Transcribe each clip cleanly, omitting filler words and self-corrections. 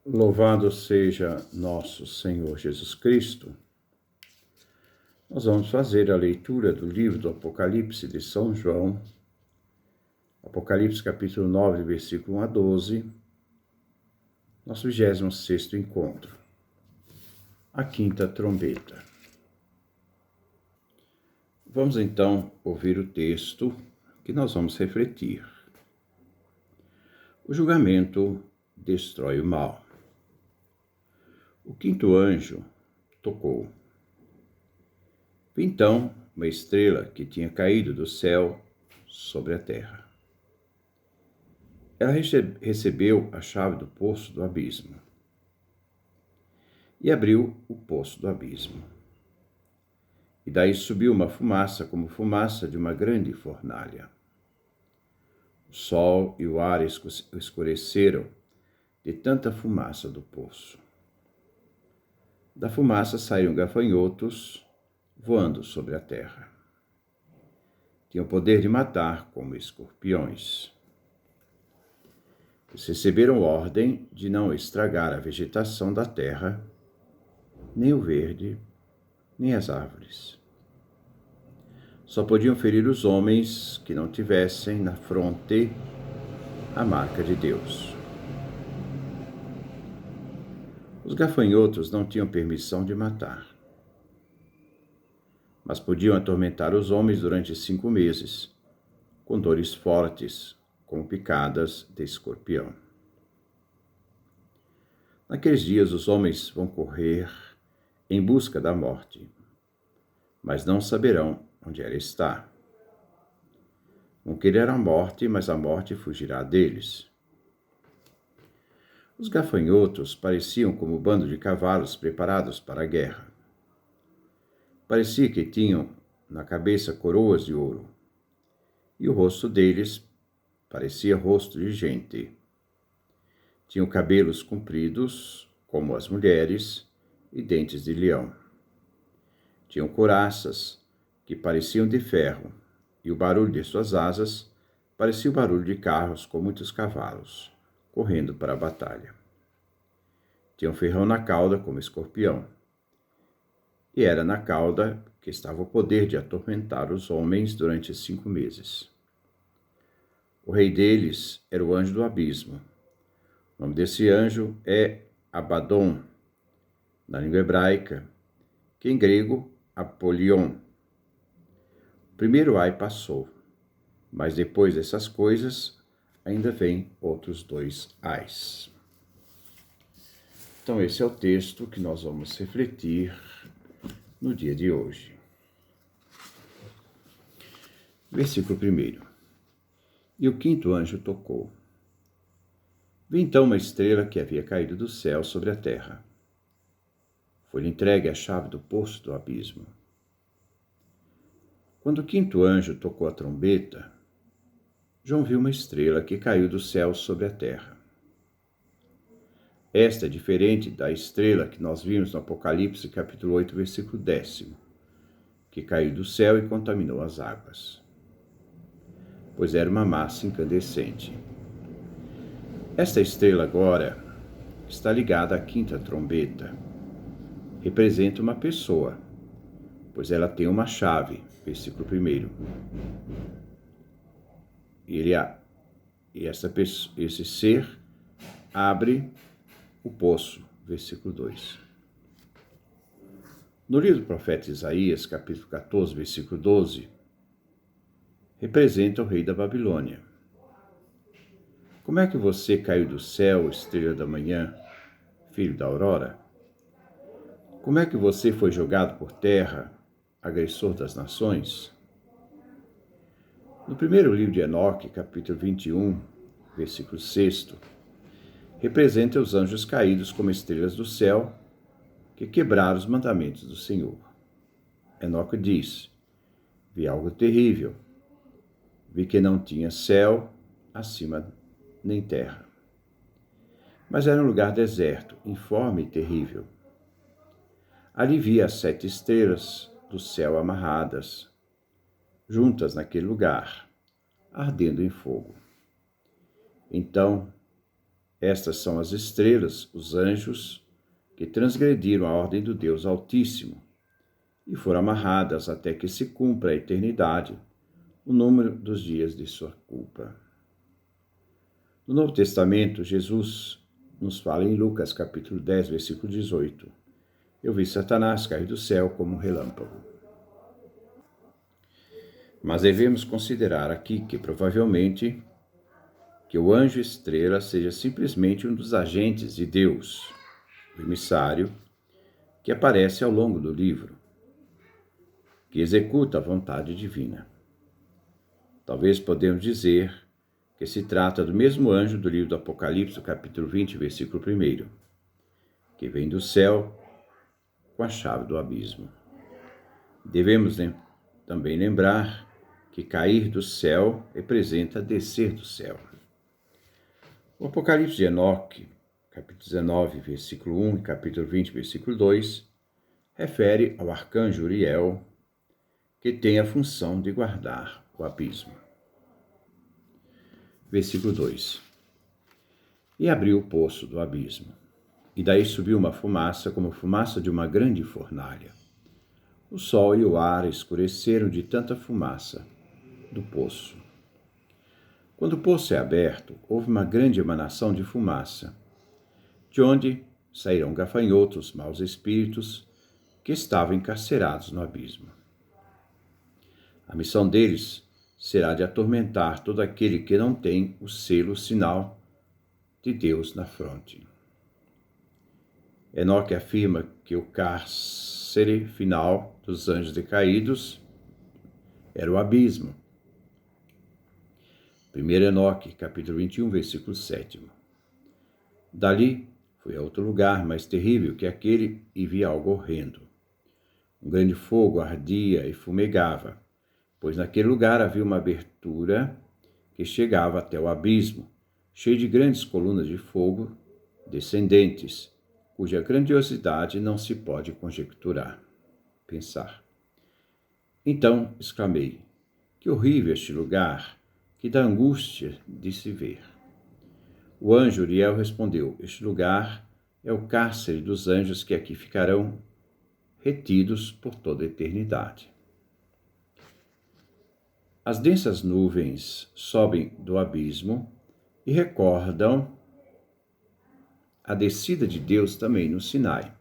Louvado seja nosso Senhor Jesus Cristo. Nós vamos fazer a leitura do livro do Apocalipse de São João, Apocalipse capítulo 9, versículo 1 a 12, nosso 26º encontro, a quinta trombeta. Vamos então ouvir o texto que nós vamos refletir. O julgamento destrói o mal. O quinto anjo tocou. Então, uma estrela que tinha caído do céu sobre a terra. Ela recebeu a chave do poço do abismo e abriu o poço do abismo. E daí subiu uma fumaça como fumaça de uma grande fornalha. O sol e o ar escureceram de tanta fumaça do poço. Da fumaça saíram gafanhotos voando sobre a terra. Tinham poder de matar como escorpiões. Eles receberam ordem de não estragar a vegetação da terra, nem o verde, nem as árvores. Só podiam ferir os homens que não tivessem na fronte a marca de Deus. Os gafanhotos não tinham permissão de matar, mas podiam atormentar os homens durante 5 meses, com dores fortes, como picadas de escorpião. Naqueles dias os homens vão correr em busca da morte, mas não saberão onde ela está. Vão querer a morte, mas a morte fugirá deles. Os gafanhotos pareciam como um bando de cavalos preparados para a guerra. Parecia que tinham na cabeça coroas de ouro, e o rosto deles parecia rosto de gente. Tinham cabelos compridos, como as mulheres, e dentes de leão. Tinham couraças que pareciam de ferro, e o barulho de suas asas parecia o barulho de carros com muitos cavalos, correndo para a batalha. Tinham ferrão na cauda como escorpião, e era na cauda que estava o poder de atormentar os homens durante 5 meses. O rei deles era o anjo do abismo. O nome desse anjo é Abaddon, na língua hebraica, que em grego, Apolion. O primeiro ai passou, mas depois dessas coisas ainda vem outros 2 ais. Então esse é o texto que nós vamos refletir no dia de hoje. Versículo 1. E o quinto anjo tocou. Vi então uma estrela que havia caído do céu sobre a terra. Foi-lhe entregue a chave do poço do abismo. Quando o quinto anjo tocou a trombeta, João viu uma estrela que caiu do céu sobre a terra. Esta é diferente da estrela que nós vimos no Apocalipse capítulo 8, versículo 10, que caiu do céu e contaminou as águas, pois era uma massa incandescente. Esta estrela agora está ligada à quinta trombeta. Representa uma pessoa, pois ela tem uma chave, versículo 1. Esse ser abre o poço, versículo 2. No livro do profeta Isaías, capítulo 14, versículo 12, representa o rei da Babilônia. Como é que você caiu do céu, estrela da manhã, filho da aurora? Como é que você foi jogado por terra, agressor das nações? No primeiro livro de Enoque, capítulo 21, versículo 6, representa os anjos caídos como estrelas do céu, que quebraram os mandamentos do Senhor. Enoque diz: vi algo terrível, vi que não tinha céu acima nem terra, mas era um lugar deserto, informe e terrível. Ali vi as 7 estrelas do céu amarradas, juntas naquele lugar, ardendo em fogo. Então Estas são as estrelas, os anjos, que transgrediram a ordem do Deus Altíssimo e foram amarradas até que se cumpra a eternidade, o número dos dias de sua culpa. No Novo Testamento, Jesus nos fala em Lucas capítulo 10, versículo 18. Eu vi Satanás cair do céu como um relâmpago. Mas devemos considerar aqui que provavelmente que o anjo estrela seja simplesmente um dos agentes de Deus, o emissário, que aparece ao longo do livro, que executa a vontade divina. Talvez podemos dizer que se trata do mesmo anjo do livro do Apocalipse, capítulo 20, versículo 1, que vem do céu com a chave do abismo. Devemos também lembrar que cair do céu representa descer do céu. O Apocalipse de Enoque, capítulo 19, versículo 1 e capítulo 20, versículo 2, refere ao arcanjo Uriel, que tem a função de guardar o abismo. Versículo 2. E abriu o poço do abismo, e daí subiu uma fumaça como fumaça de uma grande fornalha. O sol e o ar escureceram de tanta fumaça do poço. Quando o poço é aberto, houve uma grande emanação de fumaça, de onde saíram gafanhotos, maus espíritos, que estavam encarcerados no abismo. A missão deles será de atormentar todo aquele que não tem o selo, o sinal de Deus na fronte. Enoque afirma que o cárcere final dos anjos decaídos era o abismo. 1 Enoque, capítulo 21, versículo 7. Dali foi a outro lugar mais terrível que aquele e vi algo horrendo. Um grande fogo ardia e fumegava, pois naquele lugar havia uma abertura que chegava até o abismo, cheio de grandes colunas de fogo descendentes, cuja grandiosidade não se pode pensar. Então exclamei, que horrível este lugar, que dá angústia de se ver. O anjo Uriel respondeu, este lugar é o cárcere dos anjos que aqui ficarão retidos por toda a eternidade. As densas nuvens sobem do abismo e recordam a descida de Deus também no Sinai.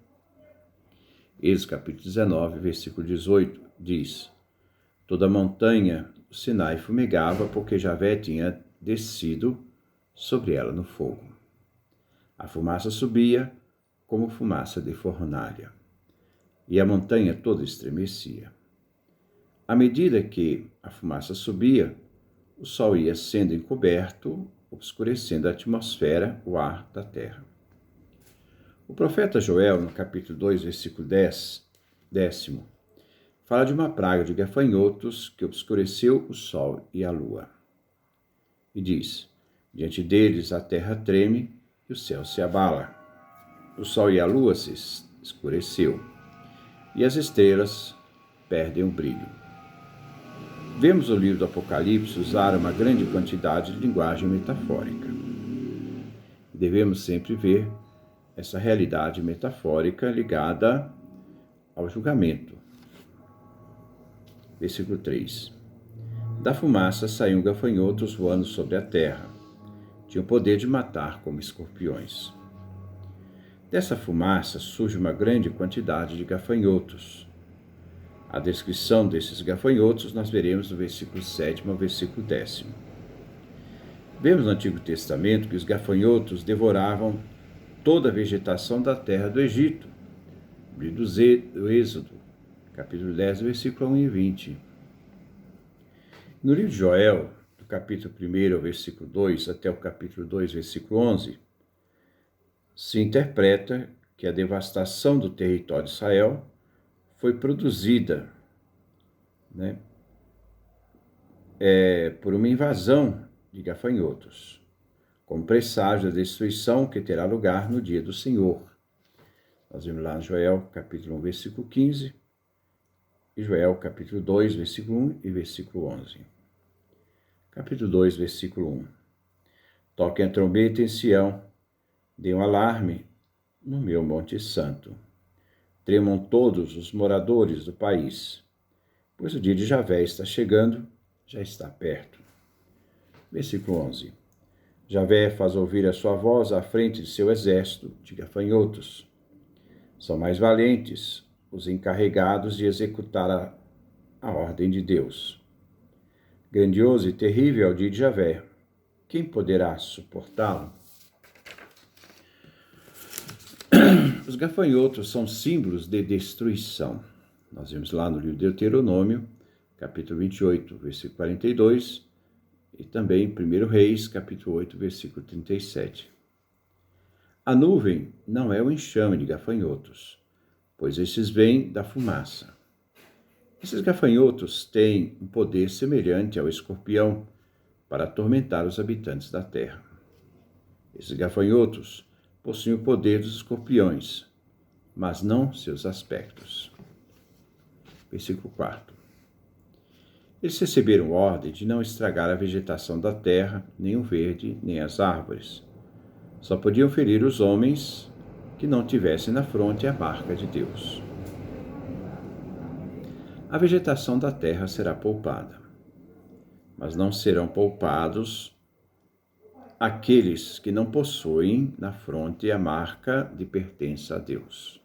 Êxodo capítulo 19, versículo 18, diz, toda a montanha do Sinai fumegava porque Javé tinha descido sobre ela no fogo. A fumaça subia como fumaça de fornalha, e a montanha toda estremecia. À medida que a fumaça subia, o sol ia sendo encoberto, obscurecendo a atmosfera, o ar da terra. O profeta Joel, no capítulo 2, versículo 10, fala de uma praga de gafanhotos que obscureceu o sol e a lua. E diz, diante deles a terra treme e o céu se abala. O sol e a lua se escureceu e as estrelas perdem o brilho. Vemos o livro do Apocalipse usar uma grande quantidade de linguagem metafórica. Devemos sempre ver essa realidade metafórica ligada ao julgamento. Versículo 3. Da fumaça saíam gafanhotos voando sobre a terra. Tinham o poder de matar como escorpiões. Dessa fumaça surge uma grande quantidade de gafanhotos. A descrição desses gafanhotos nós veremos no versículo 7 ao versículo 10. Vemos no Antigo Testamento que os gafanhotos devoravam toda a vegetação da terra do Egito. Livro do Êxodo, capítulo 10, versículo 1 e 20. No livro de Joel, do capítulo 1 ao versículo 2 até o capítulo 2, versículo 11, se interpreta que a devastação do território de Israel foi produzida por uma invasão de gafanhotos, como presságio da destruição que terá lugar no dia do Senhor. Nós vemos lá em Joel, capítulo 1, versículo 15, e Joel, capítulo 2, versículo 1 e versículo 11. Capítulo 2, versículo 1. Toquem a trombeta em Sião, Dê um alarme no meu Monte Santo. Tremam todos os moradores do país, pois o dia de Javé está chegando, já está perto. Versículo 11. Javé faz ouvir a sua voz à frente de seu exército de gafanhotos. São mais valentes os encarregados de executar a ordem de Deus. Grandioso e terrível é o dia de Javé. Quem poderá suportá-lo? Os gafanhotos são símbolos de destruição. Nós vemos lá no livro de Deuteronômio, capítulo 28, versículo 42, e também em 1 Reis, capítulo 8, versículo 37. A nuvem não é o enxame de gafanhotos, pois estes vêm da fumaça. Esses gafanhotos têm um poder semelhante ao escorpião para atormentar os habitantes da terra. Esses gafanhotos possuem o poder dos escorpiões, mas não seus aspectos. Versículo 4. Eles receberam ordem de não estragar a vegetação da terra, nem o verde, nem as árvores. Só podiam ferir os homens que não tivessem na fronte a marca de Deus. A vegetação da terra será poupada, mas não serão poupados aqueles que não possuem na fronte a marca de pertença a Deus.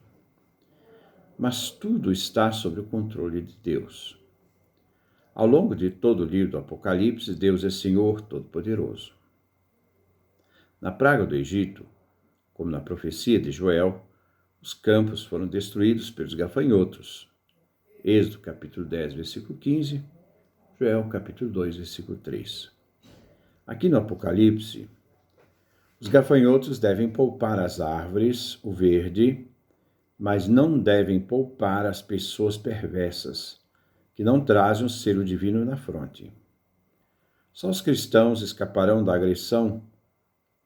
Mas tudo está sob o controle de Deus. Ao longo de todo o livro do Apocalipse, Deus é Senhor Todo-Poderoso. Na praga do Egito, como na profecia de Joel, os campos foram destruídos pelos gafanhotos. Êxodo capítulo 10, versículo 15, Joel capítulo 2, versículo 3. Aqui no Apocalipse, os gafanhotos devem poupar as árvores, o verde, mas não devem poupar as pessoas perversas, que não trazem o selo divino na fronte. Só os cristãos escaparão da agressão,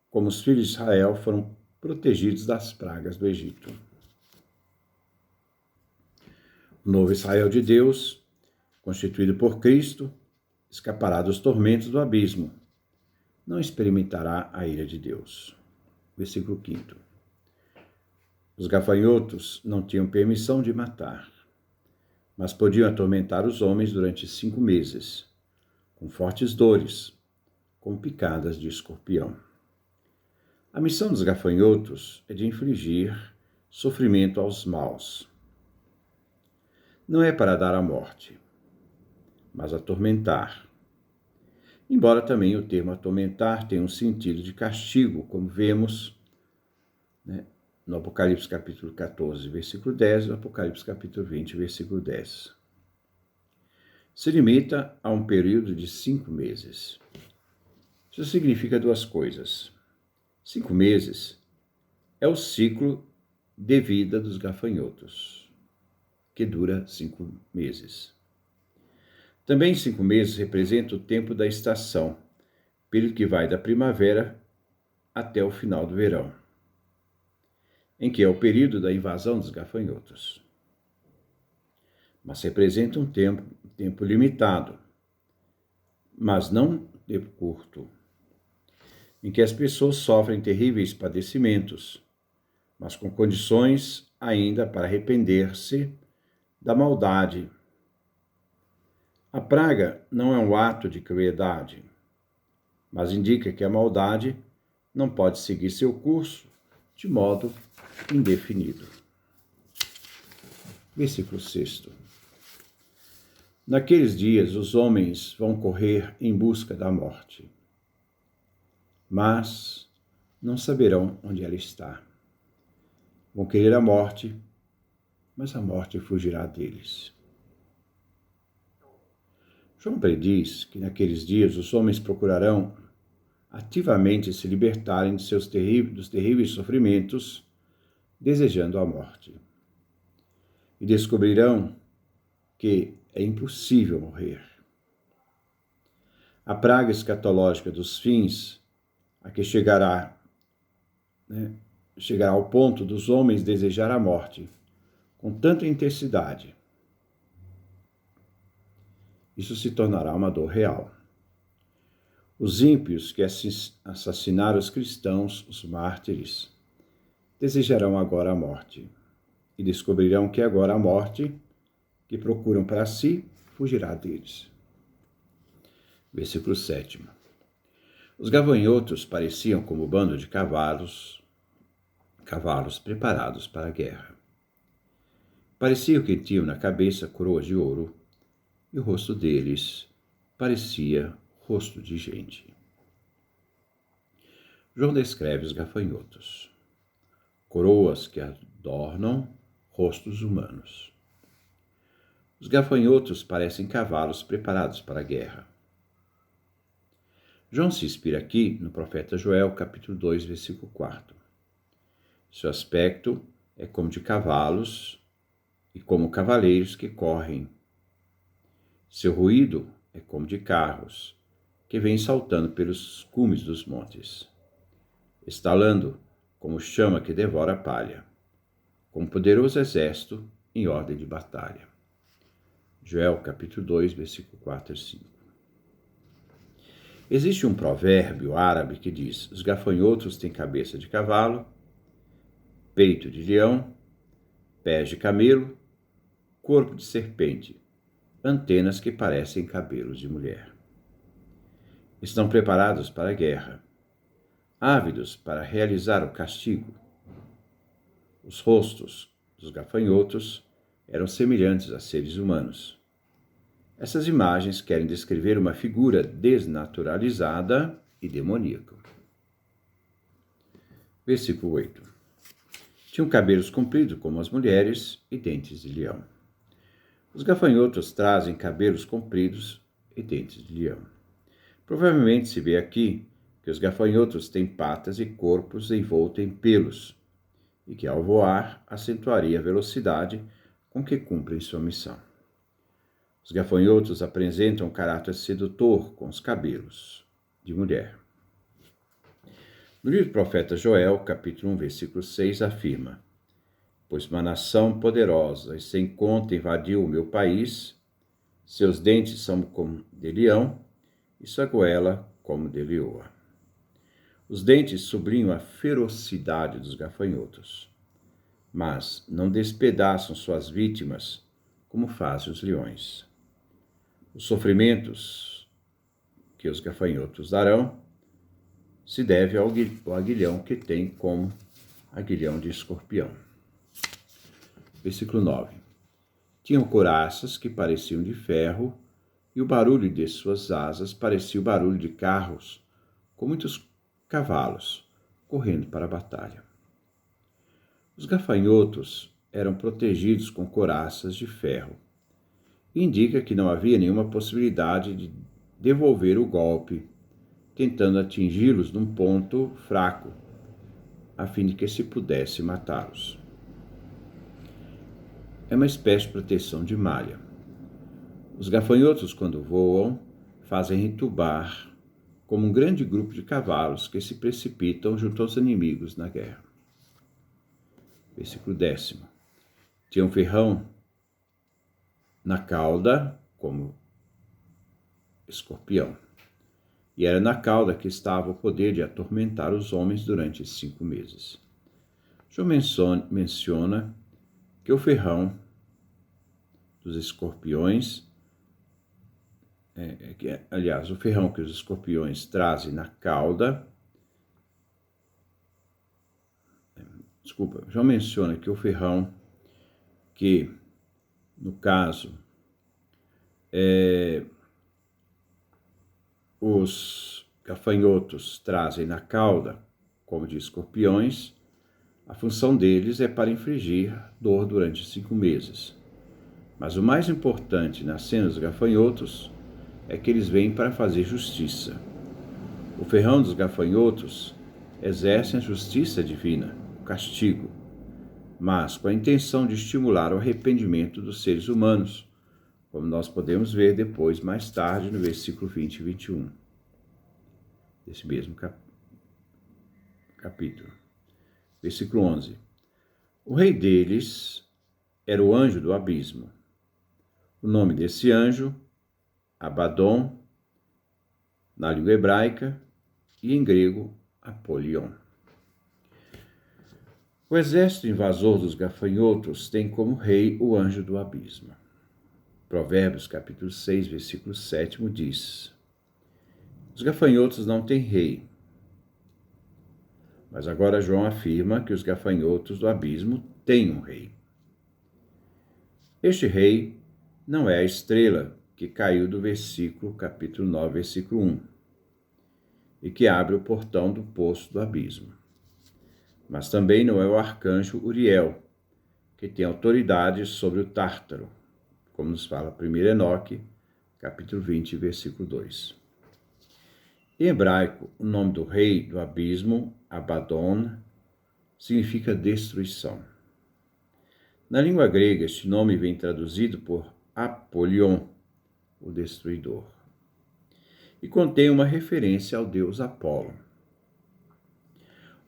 como os filhos de Israel foram protegidos das pragas do Egito. O novo Israel de Deus, constituído por Cristo, escapará dos tormentos do abismo, não experimentará a ira de Deus. Versículo 5. Os gafanhotos não tinham permissão de matar, mas podiam atormentar os homens durante 5 meses, com fortes dores, com picadas de escorpião. A missão dos gafanhotos é de infligir sofrimento aos maus. Não é para dar a morte, mas atormentar. Embora também o termo atormentar tenha um sentido de castigo, como vemos no Apocalipse capítulo 14, versículo 10, e no Apocalipse capítulo 20, versículo 10. Se limita a um período de 5 meses. Isso significa 2 coisas. 5 meses é o ciclo de vida dos gafanhotos, que dura 5 meses. Também 5 meses representa o tempo da estação, período que vai da primavera até o final do verão, em que é o período da invasão dos gafanhotos. Mas representa um tempo limitado, mas não tempo curto, em que as pessoas sofrem terríveis padecimentos, mas com condições ainda para arrepender-se da maldade. A praga não é um ato de crueldade, mas indica que a maldade não pode seguir seu curso de modo indefinido. Versículo 6. Naqueles dias os homens vão correr em busca da morte, mas não saberão onde ela está. Vão querer a morte, mas a morte fugirá deles. João prediz que naqueles dias os homens procurarão ativamente se libertarem dos terríveis sofrimentos, desejando a morte. E descobrirão que é impossível morrer. A praga escatológica dos fins, a que chegará ao ponto dos homens desejar a morte com tanta intensidade. Isso se tornará uma dor real. Os ímpios que assassinaram os cristãos, os mártires, desejarão agora a morte, e descobrirão que agora a morte, que procuram para si, fugirá deles. Versículo 7. Os gafanhotos pareciam como um bando de cavalos preparados para a guerra. Parecia que tinham na cabeça coroas de ouro, e o rosto deles parecia rosto de gente. João descreve os gafanhotos, coroas que adornam rostos humanos. Os gafanhotos parecem cavalos preparados para a guerra. João se inspira aqui no profeta Joel, capítulo 2, versículo 4. Seu aspecto é como de cavalos e como cavaleiros que correm. Seu ruído é como de carros que vêm saltando pelos cumes dos montes, estalando como chama que devora a palha, como poderoso exército em ordem de batalha. Joel, capítulo 2, versículo 4 e 5. Existe um provérbio árabe que diz: os gafanhotos têm cabeça de cavalo, peito de leão, pés de camelo, corpo de serpente, antenas que parecem cabelos de mulher. Estão preparados para a guerra, ávidos para realizar o castigo. Os rostos dos gafanhotos eram semelhantes a seres humanos. Essas imagens querem descrever uma figura desnaturalizada e demoníaca. Versículo 8. Tinham cabelos compridos como as mulheres e dentes de leão. Os gafanhotos trazem cabelos compridos e dentes de leão. Provavelmente se vê aqui que os gafanhotos têm patas e corpos envoltos em pelos, e que ao voar acentuaria a velocidade com que cumprem sua missão. Os gafanhotos apresentam um caráter sedutor com os cabelos de mulher. No livro do profeta Joel, capítulo 1, versículo 6, afirma: pois uma nação poderosa e sem conta invadiu o meu país, seus dentes são como de leão e sua goela como de leoa. Os dentes sublinham a ferocidade dos gafanhotos, mas não despedaçam suas vítimas como fazem os leões. Os sofrimentos que os gafanhotos darão se deve ao aguilhão que tem como aguilhão de escorpião. Versículo 9. Tinham couraças que pareciam de ferro, e o barulho de suas asas parecia o barulho de carros, com muitos cavalos correndo para a batalha. Os gafanhotos eram protegidos com couraças de ferro. Indica que não havia nenhuma possibilidade de devolver o golpe, tentando atingi-los num ponto fraco, a fim de que se pudesse matá-los. É uma espécie de proteção de malha. Os gafanhotos, quando voam, fazem retumbar como um grande grupo de cavalos que se precipitam junto aos inimigos na guerra. Versículo 10. Tinha um ferrão na cauda como escorpião. E era na cauda que estava o poder de atormentar os homens durante 5 meses. João menciona que o ferrão dos escorpiões, o ferrão que os escorpiões trazem na cauda, João menciona que o ferrão que, no caso, os gafanhotos trazem na cauda, como de escorpiões, a função deles é para infligir dor durante 5 meses. Mas o mais importante na cena dos gafanhotos é que eles vêm para fazer justiça. O ferrão dos gafanhotos exerce a justiça divina, o castigo, mas com a intenção de estimular o arrependimento dos seres humanos, como nós podemos ver depois, mais tarde, no versículo 20 e 21, desse mesmo capítulo. Versículo 11. O rei deles era o anjo do abismo. O nome desse anjo, Abaddon, na língua hebraica, e em grego, Apolion. O exército invasor dos gafanhotos tem como rei o anjo do abismo. Provérbios capítulo 6, versículo 7 diz: os gafanhotos não têm rei. Mas agora João afirma que os gafanhotos do abismo têm um rei. Este rei não é a estrela que caiu do capítulo 9, versículo 1, e que abre o portão do poço do abismo. Mas também não é o arcanjo Uriel, que tem autoridade sobre o Tártaro, como nos fala 1 Enoque, capítulo 20, versículo 2. Em hebraico, o nome do rei do abismo, Abaddon, significa destruição. Na língua grega, este nome vem traduzido por Apolion, o destruidor, e contém uma referência ao deus Apolo.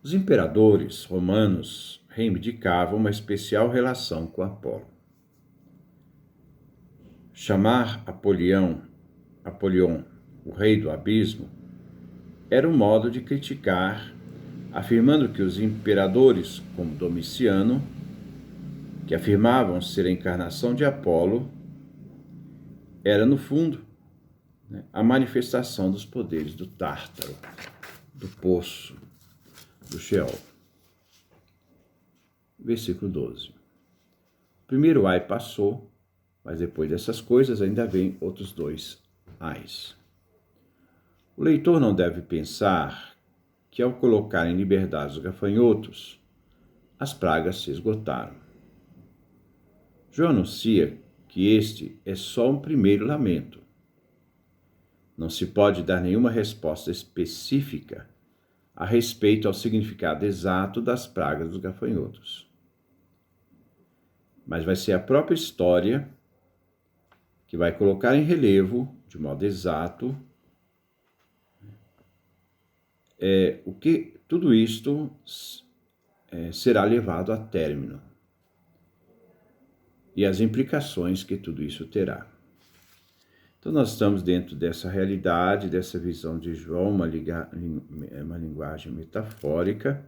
Os imperadores romanos reivindicavam uma especial relação com Apolo. Chamar Apolion, o rei do abismo, era um modo de criticar, afirmando que os imperadores, como Domiciano, que afirmavam ser a encarnação de Apolo, era, no fundo, a manifestação dos poderes do Tártaro, do poço, do Sheol. Versículo 12. O primeiro ai passou, mas depois dessas coisas ainda vem outros 2 ais. O leitor não deve pensar que, ao colocar em liberdade os gafanhotos, as pragas se esgotaram. João anuncia que este é só um primeiro lamento. Não se pode dar nenhuma resposta específica a respeito ao significado exato das pragas dos gafanhotos. Mas vai ser a própria história que vai colocar em relevo, de modo exato, o que tudo isto será levado a término e as implicações que tudo isso terá. Então, nós estamos dentro dessa realidade, dessa visão de João, uma linguagem metafórica,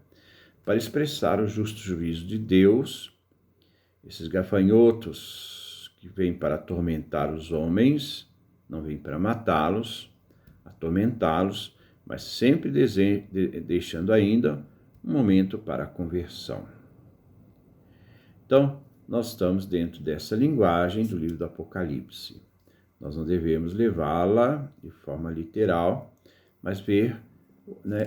para expressar o justo juízo de Deus. Esses gafanhotos que vêm para atormentar os homens, não vêm para matá-los, atormentá-los, mas sempre deixando ainda um momento para a conversão. Então, nós estamos dentro dessa linguagem do livro do Apocalipse. Nós não devemos levá-la de forma literal, mas ver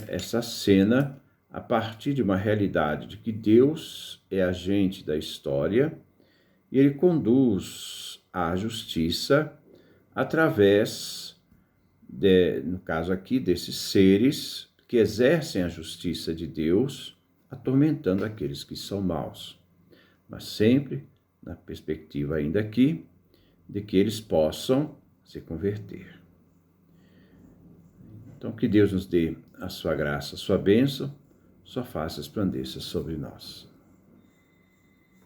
essa cena a partir de uma realidade de que Deus é agente da história e Ele conduz a justiça através, no caso aqui, desses seres que exercem a justiça de Deus, atormentando aqueles que são maus. Mas sempre na perspectiva ainda aqui de que eles possam se converter. Então, que Deus nos dê a sua graça, a sua bênção, sua face resplandeça sobre nós.